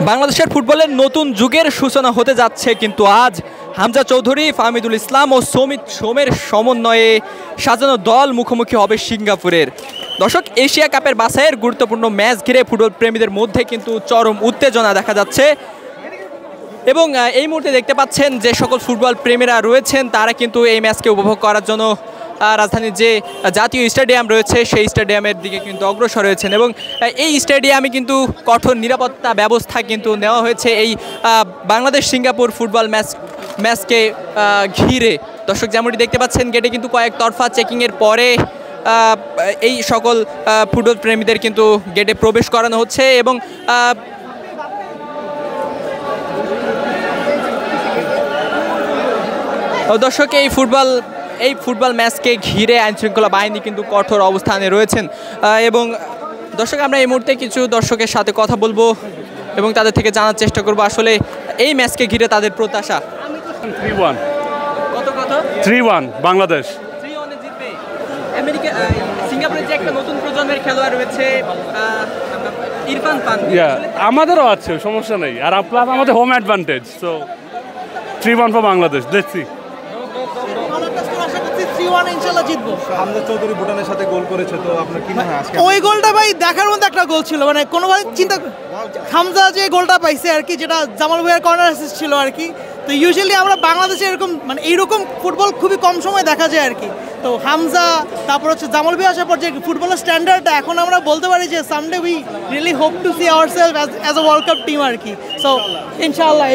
বাংলাদেশের ফুটবলের নতুন যুগের সূচনা হতে যাচ্ছে, কিন্তু আজ হামজা চৌধুরী, ফাহমিদুল ইসলাম ও সমিত সোমের সমন্বয়ে সাজানো দল মুখোমুখি হবে সিঙ্গাপুরের। দর্শক, এশিয়া কাপের বাছাইয়ের গুরুত্বপূর্ণ ম্যাচ ঘিরে ফুটবল প্রেমীদের মধ্যে কিন্তু চরম উত্তেজনা দেখা যাচ্ছে এবং এই মুহূর্তে দেখতে পাচ্ছেন যে সকল ফুটবল প্রেমীরা রয়েছেন তারা কিন্তু এই ম্যাচকে উপভোগ করার জন্য রাজধানীর যে জাতীয় স্টেডিয়াম রয়েছে সেই স্টেডিয়ামের দিকে কিন্তু অগ্রসর হয়েছেন এবং এই স্টেডিয়ামে কিন্তু কঠোর নিরাপত্তা ব্যবস্থা কিন্তু নেওয়া হয়েছে এই বাংলাদেশ সিঙ্গাপুর ফুটবল ম্যাচকে ঘিরে। দর্শক, যেমনটি দেখতে পাচ্ছেন গেটে কিন্তু কয়েক তরফা চেকিংয়ের পরে এই সকল ফুটবল প্রেমীদের কিন্তু গেটে প্রবেশ করানো হচ্ছে এবং দর্শক এই ফুটবল ম্যাচকে ঘিরে আইনশৃঙ্খলা বাহিনী কিন্তু কঠোর অবস্থানে রয়েছেন এবং দর্শক, আমরা এই মুহূর্তে কিছু দর্শকের সাথে কথা বলবো এবং তাদের থেকে জানার চেষ্টা করব আসলে এই ম্যাচকে ঘিরে তাদের প্রত্যাশা। 3-1 3-1 বাংলাদেশ 3-1 জিতবে। আমেরিকা সিঙ্গাপুরের যে একটা নতুন প্রজন্মের খেলোয়াড় রয়েছে ইরফান পান্ডি, আমাদেরও আছে, সমস্যা নেই, আর প্লাস আমাদের home advantage, so 3-1 for Bangladesh. দেখছি হামজা চৌধুরী ভুটানের সাথে গোল করেছে, তো আপনার কি মনে হয় আজকে ওই গোলটা ভাই দেখার মতো একটা গোল ছিল, মানে কোনোভাবে চিন্তা হামজা যে গোলটা পাইছে আর কি, যেটা জামাল ভাইয়ের কর্নার অ্যাসিস্ট ছিল আর কি। তো ইউজুয়ালি আমরা বাংলাদেশে এরকম মানে এইরকম ফুটবল খুবই কম সময় দেখা যায় আর কি। তো হামজা তারপর হচ্ছে জামাল ভাই আসার পর যে ফুটবলের স্ট্যান্ডার্ডটা এখন আমরা বলতে পারি যে someday we really hope to see ourself as a World Cup team আর কি। সো ইনশাআল্লাহ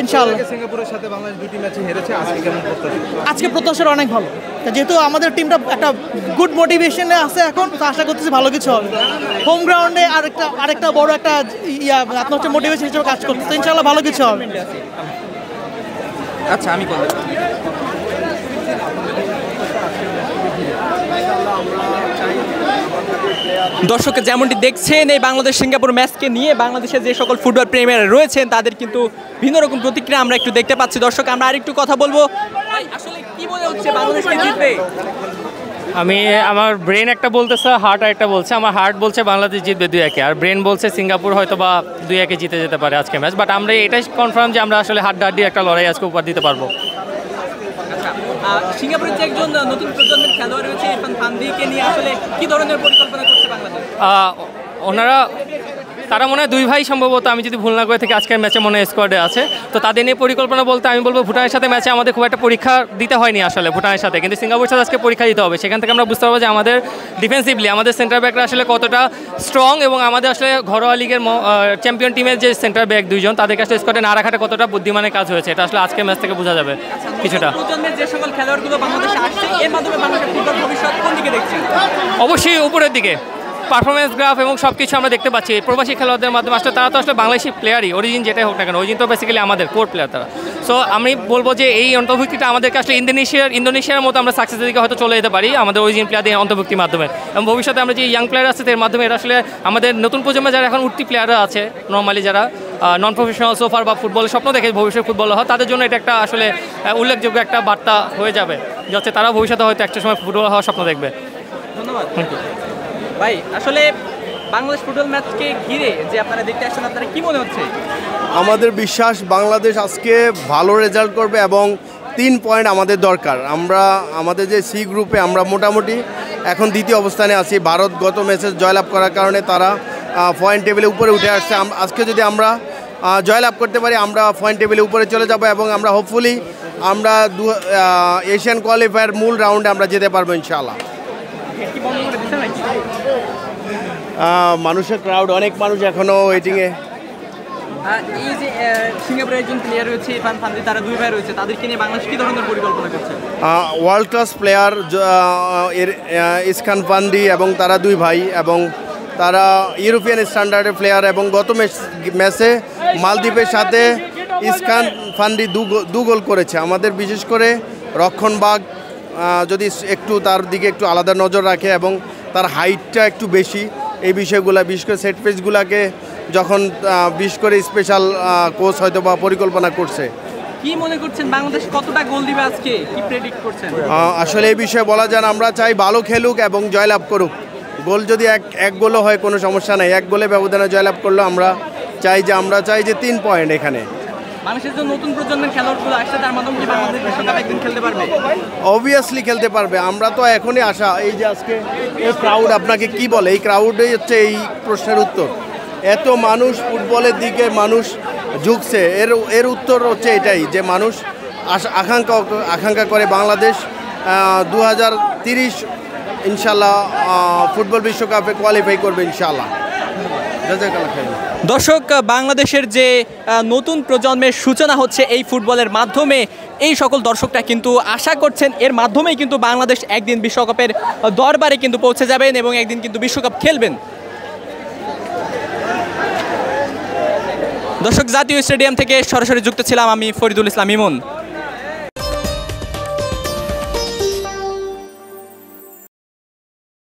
সিঙ্গাপুরের সাথে বাংলাদেশ দুটি ম্যাচে হেরেছে, আজকে কেমন প্রত্যাশা? আজকে প্রত্যাশা অনেক ভালো, যেহেতু আমাদের টিমটা একটা গুড মোটিভেশনে আছে এখন, তো আশা করতেছি ভালো কিছু হবে। হোম গ্রাউন্ডে আরেকটা বড় একটা আপনার হচ্ছে মোটিভেশন হিসেবে কাজ করতে, তো ইনশাআল্লাহ ভালো কিছু হবে। আচ্ছা, আমি কথা দর্শক, যেমনটি দেখছেন এই বাংলাদেশ সিঙ্গাপুর ম্যাচকে নিয়ে বাংলাদেশের যে সকল ফুটবল প্রেমীরা রয়েছেন তাদের কিন্তু ভিন্ন রকম প্রতিক্রিয়া আমরা একটু দেখতে পাচ্ছি। দর্শক, আমরা আরেকটু কথা বলবো। আসলে কি মনে হচ্ছে বাংলাদেশ কি জিতবে? আমার ব্রেন একটা বলতেছে, হার্ট একটা বলছে। আমার হার্ট বলছে বাংলাদেশ জিতবে 2-1, আর ব্রেন বলছে সিঙ্গাপুর হয়তো বা 2-1 জিতে যেতে পারে আজকে ম্যাচ। বাট আমরা এটাই কনফার্ম যে আমরা আসলে হাড্ডাহাড্ডি একটা লড়াই আজকে উপহার দিতে পারবো। সিঙ্গাপুরের যে একজন নতুন প্রজন্মের খেলোয়াড় রয়েছে ইরফান পান্ডিকে নিয়ে আসলে কি ধরনের পরিকল্পনা করছে বাংলাদেশ? তারা মনে হয় 2 ভাই সম্ভবত, আমি যদি ভুল না করে থাকি, আজকের ম্যাচে মনে হয় স্কোয়াডে আছে। তো তাদের নিয়ে পরিকল্পনা বলতে আমি বলবো ভুটানের সাথে ম্যাচে আমাদের খুব একটা পরীক্ষা দিতে হয়নি আসলে ভুটানের সাথে, কিন্তু সিঙ্গাপুরের সাথে আজকে পরীক্ষা দিতে হবে। সেখান থেকে আমরা বুঝতে পারবো যে আমাদের ডিফেন্সিভলি আমাদের সেন্টার ব্যাকরা আসলে কতটা স্ট্রং এবং আমাদের আসলে ঘরোয়া লিগের চ্যাম্পিয়ন টিমের যে সেন্টার ব্যাক 2 জন তাদেরকে আসলে স্কোয়াডে না রাখাটা কতটা বুদ্ধিমানের কাজ হয়েছে, এটা আসলে আজকের ম্যাচ থেকে বোঝা যাবে কিছুটা। যে সকল খেলোয়াড়গুলো বাংলাদেশে আসছে এর মাধ্যমে বাংলাদেশের ফুটবল ভবিষ্যৎ কোন দিকে দেখছেন? অবশ্যই উপরের দিকে, পারফরমেন্স গ্রাফ এবং সব কিছু আমরা দেখতে পাচ্ছি প্রবাসী খেলোয়াড়দের মাধ্যমে। আসলে তারা তো আসলে বাংলাদেশি প্লেয়ারই, অরিজিন যেটাই হোক না কেন, অরিজিন তো বেসিক্যালি আমাদের কোর প্লেয়ার তারা। সো আমি বলবো যে এই অন্তর্ভুক্তিটা আমাদেরকে আসলে ইন্দোনেশিয়ার মতো আমরা সাকসেসের দিকে হয়তো চলে যেতে পারি আমাদের অরিজিন প্লেয়ারদের অন্তর্ভুক্তির মাধ্যমে। এবং ভবিষ্যতে আমরা যে ইয়াং প্লেয়ার আছে এর মাধ্যমে এটা আসলে আমাদের নতুন প্রজন্মে যারা এখন উঠতি প্লেয়াররা আছে, নর্মালি যারা নন প্রফেশনাল সোফার বা ফুটবলের স্বপ্ন দেখে ভবিষ্যৎ ফুটবল হয়, তাদের জন্য এটা একটা আসলে উল্লেখযোগ্য একটা বার্তা হয়ে যাবে, যাতে তারা ভবিষ্যতে হয়তো একটা সময় ফুটবল হওয়ার স্বপ্ন দেখবে। ধন্যবাদ ভাই। আসলে বাংলাদেশ ফুটবল ম্যাচকে ঘিরে যে আপনারা দেখতে আসছেন, আপনারা কি মনে হচ্ছে? আমাদের বিশ্বাস বাংলাদেশ আজকে ভালো রেজাল্ট করবে এবং 3 পয়েন্ট আমাদের দরকার। আমাদের যে সি গ্রুপে আমরা মোটামুটি এখন 2য় অবস্থানে আছি। ভারত গত ম্যাচে জয়লাভ করার কারণে তারা পয়েন্ট টেবিলে উপরে উঠে আসছে। আজকে যদি আমরা জয়লাভ করতে পারি আমরা পয়েন্ট টেবিলে উপরে চলে যাব এবং আমরা হোপফুলি আমরা এশিয়ান কোয়ালিফায়ার মূল রাউন্ডে আমরা যেতে পারবো ইনশাআল্লাহ। মানুষের ক্রাউড, অনেক মানুষ এখনো ওয়েটিংয়ে। এই যে সিঙ্গাপুরের একজন প্লেয়ার রয়েছে ইরফান পান্ডি, তারা 2 ভাই রয়েছে, তাদেরকে নিয়ে বাংলাদেশ কি ধরনের পরিকল্পনা করছে? ওয়ার্ল্ড ক্লাস প্লেয়ার ইরফান পান্ডি এবং তারা 2 ভাই এবং তারা ইউরোপিয়ান স্ট্যান্ডার্ডের প্লেয়ার এবং গত ম্যাচে মালদ্বীপের সাথে ইরফান পান্ডি 2 গোল করেছে। আমাদের বিশেষ করে রক্ষণভাগ যদি একটু তার দিকে একটু আলাদা নজর রাখে এবং তার হাইটটা একটু বেশি, এই বিষয়গুলো বিশেষ করে সেট পিসগুলোকে যখন বিশেষ করে স্পেশাল কোচ হয়তো বা পরিকল্পনা করছে। কি মনে করছেন বাংলাদেশ কতটা গোল দিবে আজকে, কি প্রেডিক্ট করছেন? আসলে এই বিষয়ে বলা যায় না, আমরা চাই ভালো খেলুক এবং জয়লাভ করুক। গোল যদি এক গোলও হয় কোনো সমস্যা নেই, 1 গোলে ব্যবধানে জয়লাভ করলেও আমরা আমরা চাই যে 3 পয়েন্ট এখানে। বাংলাদেশের যে নতুন প্রজন্মের খেলোয়াড়গুলো আসছে তার মাধ্যমে কি বাংলাদেশ বিশ্বকাপ একদিন খেলতে পারবে? অবভিয়াসলি খেলতে পারবে, আমরা তো এখনই আশা। এই যে আজকে এই ক্রাউড আপনাকে কি বলে, এই ক্রাউডই হচ্ছে এই প্রশ্নের উত্তর। এত মানুষ ফুটবলের দিকে মানুষ ঝুঁকছে, এর উত্তর হচ্ছে এটাই যে মানুষ আকাঙ্ক্ষা করে বাংলাদেশ 2030 ইনশাল্লাহ ফুটবল বিশ্বকাপে কোয়ালিফাই করবে ইনশাল্লাহ। দর্শক, বাংলাদেশের যে নতুন প্রজন্মের সূচনা হচ্ছে এই ফুটবলের মাধ্যমে, এই সকল দর্শকরা কিন্তু আশা করছেন এর মাধ্যমেই কিন্তু বাংলাদেশ একদিন বিশ্বকাপের দরবারে কিন্তু পৌঁছে যাবেন এবং একদিন কিন্তু বিশ্বকাপ খেলবেন। দর্শক, জাতীয় স্টেডিয়াম থেকে সরাসরি যুক্ত ছিলাম আমি ফরিদুল ইসলাম ইমন।